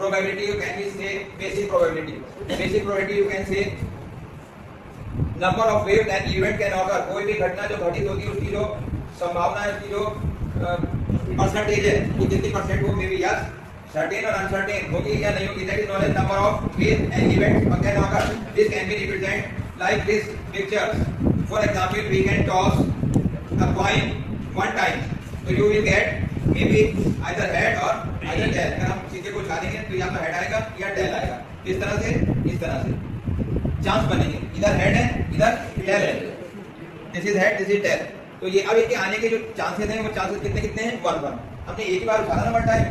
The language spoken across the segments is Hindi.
probability you can say basic probability. Basic probability you can say number of wave that event can occur. कोई भी घटना जो घटित होती है उसकी जो संभावना है, उसकी जो परसेंटेज है वो कितनी परसेंट वो मे बी यस सर्टेन और अनसर्टेन होगी या नहीं होगी. That is known as number of wave and event can occur. This can be represent like this pictures. For example we can toss a coin one time, so you will get maybe either head or either tail. अगर हम चीजें को उठा देंगे तो या तो हेड आएगा या टेल आएगा. इस तरह से चांस बनेंगे. इधर हेड है, इधर टेल है. This is head, this is tail. तो ये अब इनके आने के जो चांसेस हैं वो चांसेस कितने कितने हैं? 1-1. हमने एक ही बार उठाना ना वन टाइम,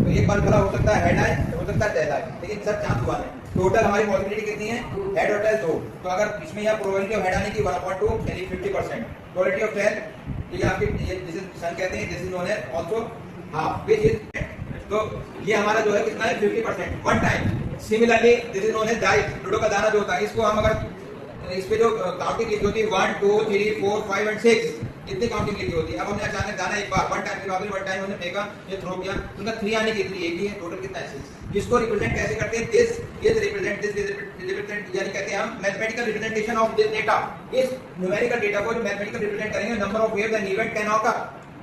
तो एक बार उठा हो सकता है हेड आए, हो सकता है टेल आए, लेकिन सब चांस 1 है. टोटल हमारी पॉसिबिलिटी कितनी है? हेड और टेल 2. तो अगर इसमें यहाँ प्रोबेबिलिटी ऑफ हेड आने की 1/2 यानी 50%, प्रोबेबिलिटी ऑफ टेल ये आपके जिसे सन कहते हैं, this is known as also half, which is. तो ये हमारा जो है कितना है? 50% one time. Similarly this is known as dice. Ludo का दाना जो होता है, इसको हम अगर इस पे जो काउंटिंग लिखी होती है 1 2 3 4 5 एंड 6 इतनी काउंटिंग लिखी होती है. अब हमने अचानक दाना एक बार वन टाइम के बाद वन टाइम हमने फेंका, ये थ्रो किया, उनका 3 आने की इतनी एक ही है. टोटल कितना है? 6. इसको रिप्रेजेंट कैसे करते हैं? This is represent, this is represent, यानी कहते हैं हम mathematical representation of this data. इस न्यूमेरिकल डेटा को जो मैथमेटिकल रिप्रेजेंट करेंगे number of waves and event can occur,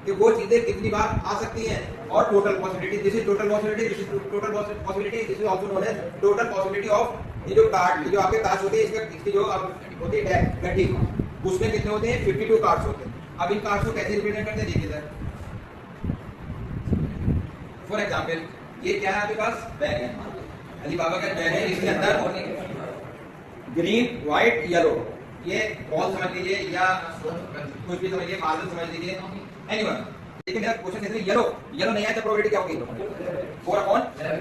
कि वो चीजें कितनी बार आ सकती हैं, और total possibility. This is total possibility, this is total possibility, this is also known as total possibility of. ये जो कार्ड, ये जो आपके कार्ड्स होते हैं, इसकी जो अब होती है गड्डी, उसमें कितने होते हैं? 52 कार्ड्स होते हैं. अब इन कार्ड्स को कैसे रिप्रेजेंट करते हैं देखिए सर. फॉर एग्जांपल ये क्या है आपके पास? बैग है, अलीबाबा का बैग है. इसके अंदर ग्रीन व्हाइट येलो, ये बॉल समझ लीजिए या कुछ भी समझिए, मार्बल समझ लीजिए, एनीवन. लेकिन मेरा क्वेश्चन है येलो नहीं आया तो प्रोबेबिलिटी क्या होगी? 4/11.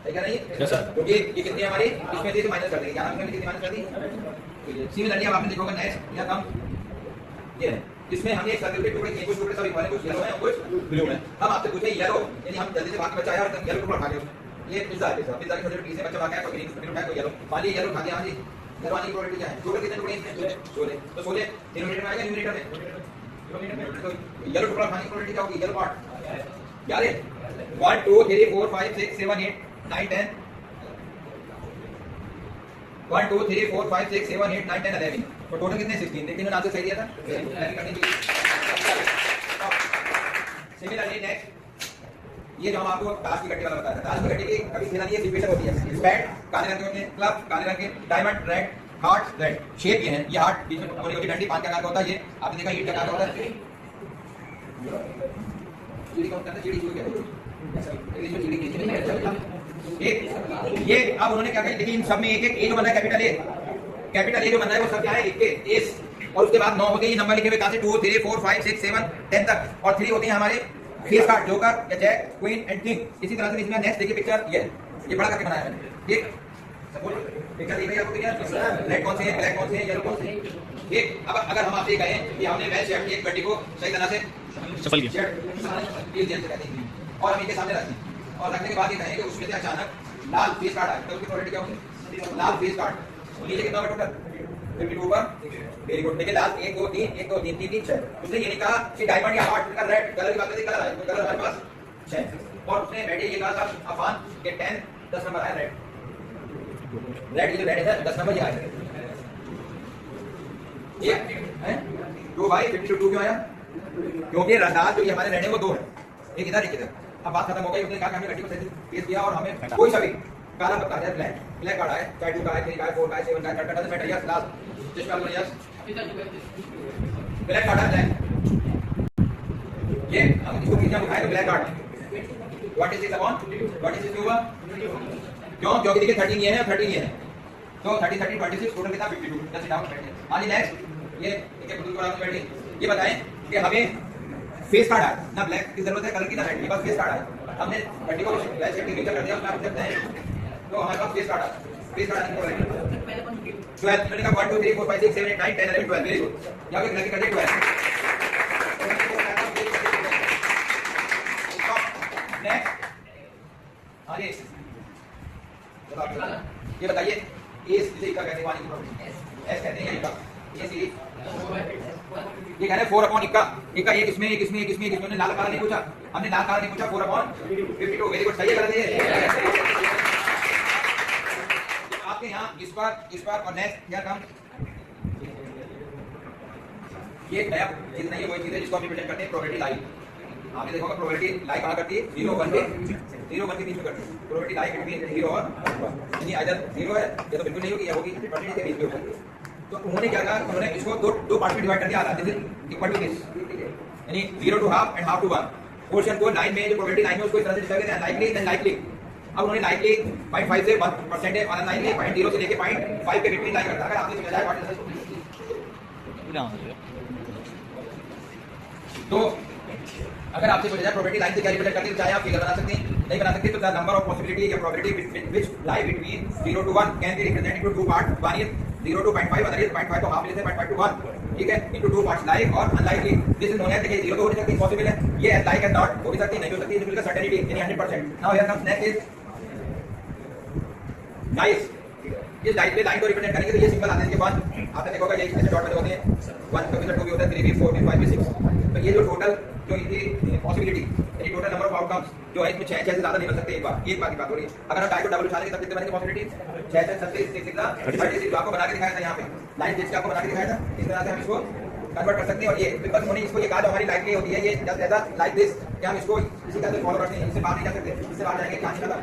ठीक है नहीं? Yes sir. क्योंकि ये कितनी है हमारी, इसमें से माइनस कर देंगे. यहां हमने कितनी माइनस कर दी? सिमिलरली अब आपने देखोगे नेक्स्ट या कम ये है, इसमें हमने एक सर्कल के टुकड़े किए, कुछ टुकड़े सब इक्वल है, कुछ येलो है और कुछ ब्लू है. हम आपसे पूछे येलो, यानी हम जल्दी से भाग के बचाया और येलो टुकड़ा उठा लिया. ये पिज्जा है, पिज्जा के छोटे पीस है, बच्चा भाग गया कोई ग्रीन उठाया कोई येलो, मान लीजिए येलो खा गया. हां जी, येलो आने की प्रोबेबिलिटी क्या है? टोटल कितने टुकड़े हैं? 16. तो 16 डिनोमिनेटर में आएगा न्यूमरेटर में. तो येलो टुकड़ा खाने की प्रोबेबिलिटी क्या होगी? येलो पार्ट याद है? 1 2 3 4 5 6 7 8 9 10. 1 2 3 4 5 6 7 8 9 10 11. तो टोटल कितने? 16. देखिए मैंने आंसर सही दिया था. सिमिलरली नेक्स्ट ये जो हम आपको ताश की गड्डी वाला बताया था, ताश की गड्डी की कभी खेला नहीं है, सिचुएशन होती है. बैट काले रंग के होते हैं, क्लब काले रंग के, diamond red, heart red. Shape ये है, ये हार्ट बीच में होने होती डंडी 5 का आकार का होता है. ये आपने देखा ईंट का आकार होता है. चिड़ी का होता है, चिड़ी चिड़ी इसमें चिड़ी की एक ये अब उन्होंने क्या कहा, देखिए इन सब में एक एक ए जो बना है कैपिटल ए जो बना है वो सब क्या है? एक एस, और उसके बाद 9 होते हैं ये नंबर लिखे हुए, कहां से 2 3 4 5 6 7 10 तक, और 3 होते हैं हमारे फेस कार्ड, जोकर या जैक, क्वीन एंड किंग. इसी तरह से इसमें नेक्स्ट देखिए पिक्चर, ये बड़ा करके बनाया मैंने. ये सपोज पिक्चर दिख रही है आपको क्लियर? रेड कौन से है, ब्लैक कौन से है, येलो कौन से है. ठीक. अब अगर हम आपसे कहें कि हमने वेल शेप्ड एक गड्डी को सही तरह से सफल किया, और हम इनके सामने रखें, और रखने के बाद ये कहें कि उसमें से अचानक लाल फेस कार्ड आए, तो उसकी प्रोबेबिलिटी क्या होगी? लाल फेस कार्ड. नीचे कितना होगा टोटल? 52 पर. Very good. देखिए लाल 1 2 3 1 2 3 3 3 6. उसने ये नहीं कहा कि डायमंड या हार्ट का रेड कलर की बात करें, कलर आए तो कलर हमारे पास 6. और उसने बैठे ये कहा था अफान के 10 नंबर आया रेड. रेड ये रेड है 10 नंबर ये आया. ये है 2 भाई 52 क्यों आया? क्योंकि लाल जो ये हमारे रेड है वो 2 है. एक इधर एक इधर. अब बात खत्म हो गई. उसने कहा कि हमने गड्डी को सही पेश किया और हमें कोई सा भी काला पत्ता है, ब्लैक कार्ड है, चाहे 2 का है, 3 का है, 4 का है, 7 का है, डजंट मैटर. यस लाल जिस का यस ब्लैक कार्ड है, ब्लैक. ये हम इसको कितना दिखाए तो black card. What is this upon? What is this हुआ? क्यों? क्योंकि देखिए 13 ये है और 13 ये है, तो 30 30 26 टोटल कितना? 52. जस्ट डाउन बैठिए. आगे नेक्स्ट ये देखिए बुजुर्ग वाला बैठिए. ये बताएं कि हमें फेस कार्ड आया ना, ब्लैक की जरूरत है, कलर की ना रेड की, बस फेस कार्ड आया. हमने गड्डी को वेल शेप्ड नीचे कर दिया, उसमें आप देखते हैं तो हमारे पास फेस कार्ड आया. फेस कार्ड आने को 12 मैंने कहा 1 2 3 4 5 6 7 8 9 10 11 12. Very good. यहां पे क्लिक कर दे 12. नेक्स्ट आगे ये बताइए एस इसे क्या कहते हैं? वाली की एस कहते हैं इक्का. ये सीरीज ये कह रहे 4/1 इक्का एक इसमें एक इसमें एक इसमें एक इसमें. लाल काला नहीं पूछा हमने, लाल काला नहीं पूछा. 4/52. Very good. सही है गलत है? यहाँ इस पर और नेक्स्ट क्या कम ये नया चीज नहीं है, वही चीज है जिसको हम रिप्रेजेंट करते हैं प्रोबेबिलिटी लाइक। आपने देखा होगा प्रोबेबिलिटी लाइक कहाँ करती है 0 1 के बीच में करती है। प्रोबेबिलिटी लाइक बिटवीन 0 और 1 यानी आइदर 0 है या तो बिल्कुल नहीं होगी या होगी परसेंटेज के बीच में होगी। तो उन्होंने क्या कहा, उन्होंने इसको दो पार्ट में डिवाइड कर दिया, आधा this is equal to this, यानी 0 to half and half to 1। Portion को लाइन में जो प्रोबेबिलिटी लाइन है उसको इस तरह से लिखा गया है लाइकली देन लाइकली। अब उन्होंने लाइकली 0.5 से 1% है और अनलाइकली 0.0 से लेके 0.5 के बीच में लाइन करता है। अगर आपने समझा जाए तो अगर आपसे पूछा जाए प्रोबेबिलिटी लाइन से क्या रिप्रेजेंट करती है, चाहे आप फिगर बना सकते हैं, नहीं बना सकते तो द नंबर ऑफ पॉसिबिलिटी या probability which lie between 0 to 1 can be represented into two parts, one is 0 to 0.5 other is 0.5 को हाफ लेते हैं 0.5 to 1, ठीक है, इनटू टू पार्ट्स लाइक और unlikely. This is known as, देखिए 0 तो हो नहीं सकती, इम्पॉसिबल है, ये लाइक एंड नॉट हो भी सकती, नहीं हो सकती, इट विल बी सर्टेनिटी यानी 100%। Now here comes next is nice. इस लाइन पे लाइन को रिप्रेजेंट करेंगे तो ये सिंबल आते हैं, इसके बाद आपने देखा होगा ये ऐसे डॉट बने होते हैं, 1 कभी 2 भी होता है, 3 भी 4 भी 5 भी 6। तो ये जो टोटल जो इनकी पॉसिबिलिटी यानी टोटल नंबर ऑफ आउटकम्स जो है इसमें 6 से ज्यादा नहीं बन सकते। एक बार की बात हो रही है, अगर हम टाई को डबल उछालेंगे तब कितने बनेंगे पॉसिबिलिटी 6 से 36 36 जो आपको बना के दिखाया था यहाँ पे लाइन जिसके आपको बना के दिखाया था, इस तरह से हम इसको कन्वर्ट कर सकते हैं। और ये बिकॉज उन्होंने इसको ये कहा जो हमारी लाइफ होती है ये जस्ट ऐसा लाइक दिस कि हम इसको इसी तरह से फॉलो करते हैं, इससे बाहर नहीं जा सकते, इससे बाहर जाएंगे क्या नहीं पता।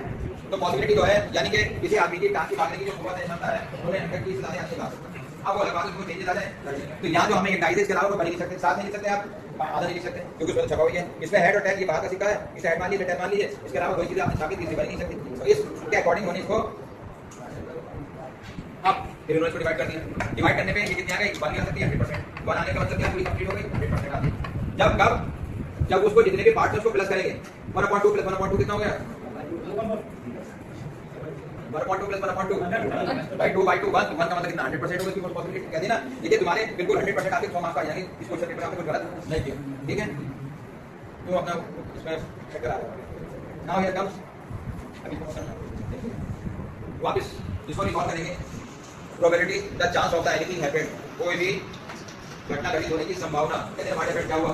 तो पॉसिबिलिटी जो है यानी कि किसी आदमी की टांग की भागने की जो कुव्वत है क्षमता है उन्हें 100 की ज्यादा अच्छी बात है। अब वो अलग बात है उसको चेंजेस आ जाए, तो यहाँ जो हमें एक डाइस इसके अलावा तो बन नहीं सकते, साथ नहीं लिख सकते आप, आधा नहीं लिख सकते क्योंकि उसमें छपा हुई है। इसमें हेड और टैग ये बाहर का सिक्का है, इस हेड मान लीजिए टैग मान लीजिए, इसके अलावा कोई चीज आपने छापी तीसरी बन नहीं सकती। तो इसके अकॉर्डिंग होने इसको अब फिर उन्होंने इसको डिवाइड कर दिया। डिवाइड करने पे ये कितनी आ गई, 1 आ सकती है 100%। 1 आने का मतलब क्या, पूरी कंप्लीट हो गई 100% आ गई। जब कब जब उसको जितने भी पार्ट्स उसको प्लस करेंगे 1/2 प्लस 1/2 कितना हो गया 1/2 प्लस 1/2 by 2 1 का मतलब कितना 100% होगा। इसकी पॉसिबिलिटी कहते हैं ना, ये तुम्हारे बिल्कुल 100% आपके 100 मार्क्स आ जाएंगे। इस क्वेश्चन पेपर आपने कुछ गलत नहीं किया, ठीक है, तो अपना इसमें चेक करा। नाउ हियर कम्स अभी वापस इसको रिकॉल करेंगे। Probability the chance of the anything happened, कोई भी घटना घटित होने की संभावना। कहते हैं हमारे फ्रेंड क्या हुआ,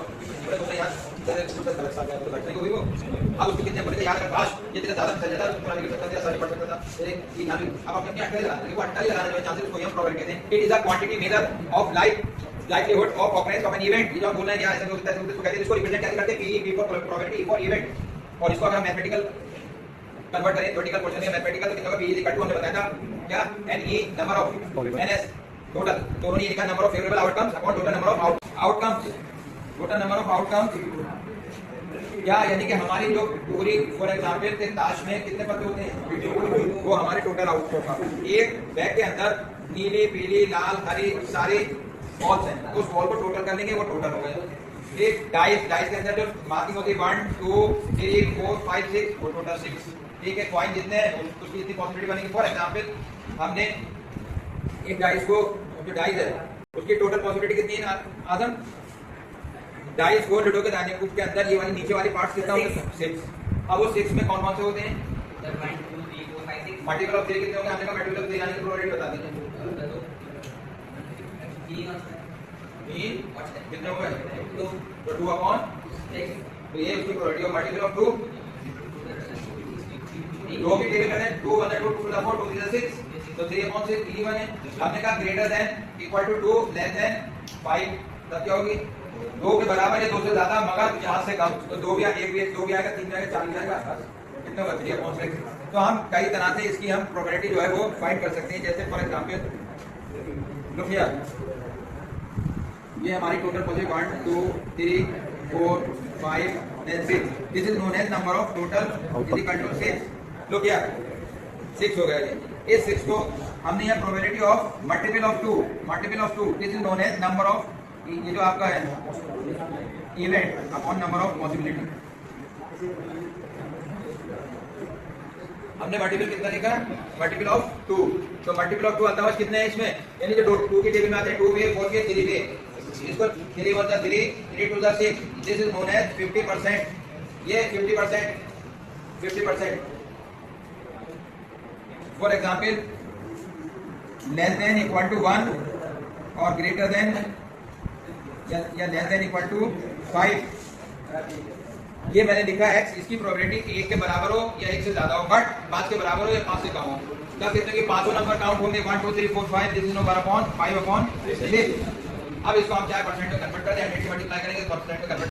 बोले तुमने यार गलत आ गया तो घटने को भी वो अब उसको कितने बोले यार काश ये तेरा ज्यादा चल जाता पूरा निकल सकता था, सारी पढ़ सकता था एक तीन आदमी। अब अपने अपने अटकल लगाने को अटकल लगाने में चांसेस को हम प्रोबेबिलिटी कहते हैं। It is a quantity measure of livelihood of occurrence of an event. ये जो बोलना है क्या ऐसा हो सकता है, इसको कहते हैं, इसको रिप्रेजेंट कैसे करते हैं, P for probability for event. और इसको अगर हम मैथमेटिकल कन्वर्ट करें थ्योरेटिकल क्वेश्चन में मैथमेटिकल तो कितना होगा, p इज इक्वल टू हमने बताया था क्या ne number of ns total. तो उन्होंने ये लिखा number of favourable outcomes upon total number of outcomes, total number of outcomes क्या, यानी कि हमारी जो पूरी फॉर एग्जांपल के ताश में कितने पत्ते होते हैं, वो हमारे टोटल आउटकम का एक बैग के अंदर नीली पीली लाल हरी सारी बॉल्स हैं, उस बॉल को टोटल कर लेंगे वो टोटल हो गया। एक डाइस के अंदर जो मार्किंग होती है 1 2 3 4 5 6 वो टोटल 6, ठीक है। कॉइन जितने हैं उसकी इतनी पॉसिबिलिटी बनेगी। फॉर एग्जांपल हमने एक डाइस को जो डाइस है उसकी टोटल पॉसिबिलिटी कितनी है आदम, डाइस को लूडो के दाने के अंदर ये वाली नीचे वाली पार्ट्स कितना होगा 6। अब वो 6 में कौन कौन से होते हैं, मल्टीपल ऑफ 3 कितने होंगे, हमने कहा मल्टीपल ऑफ 3 यानी कि प्रोबेबिलिटी बता दीजिए 3 कितने होंगे तो 2/6। तो ये उसकी प्रोबेबिलिटी ऑफ मल्टीपल ऑफ 2 दो की टेबल करें 2 1 2 2 4 2 3 6 तो 3/6 3 बने। हमने कहा greater than equal to 2 less than 5 तब क्या होगी 2 के बराबर या 2 से ज्यादा मगर 4 से कम। तो 2 या 1 भी 2 भी आएगा 3 भी आएगा 4 भी आएगा आसपास कितना होगा 3/6। तो हम कई तरह से इसकी हम प्रोबेबिलिटी जो है वो फाइंड कर सकते हैं। जैसे फॉर एग्जांपल लुक हियर, ये हमारी total possibility 1 2 3 4 5 then 6, this is known as number of total is equal to 6। look here 6 हो गया ये। इस 6 को हमने यहाँ probability of multiple of 2 this is known as number of ये जो आपका है event upon number of possibility. हमने मल्टीपल कितना लिखा, मल्टीपल ऑफ 2। तो मल्टीपल ऑफ 2 आता है कितने हैं इसमें, यानी जो 2 की टेबल में आते हैं 2 भी 4 के 3 भी, इसको 3 1 3 3 2 6 दिस इज नोन एज 50%। ये 50% for example less than equal to 1 और ग्रेटर देन या लेस देन इक्वल टू 5 ये मैंने लिखा है x, इसकी प्रोबेबिलिटी 1 के बराबर हो या 1 से ज्यादा हो, बट 5 के बराबर हो या 5 से कम हो। तब कितने के पांचों नंबर काउंट होंगे 1 2 3 4 5, this is number upon 5 upon 6। अब इसको हम क्या परसेंट में कन्वर्ट कर दें, 100 मल्टीप्लाई करेंगे परसेंट में कन्वर्ट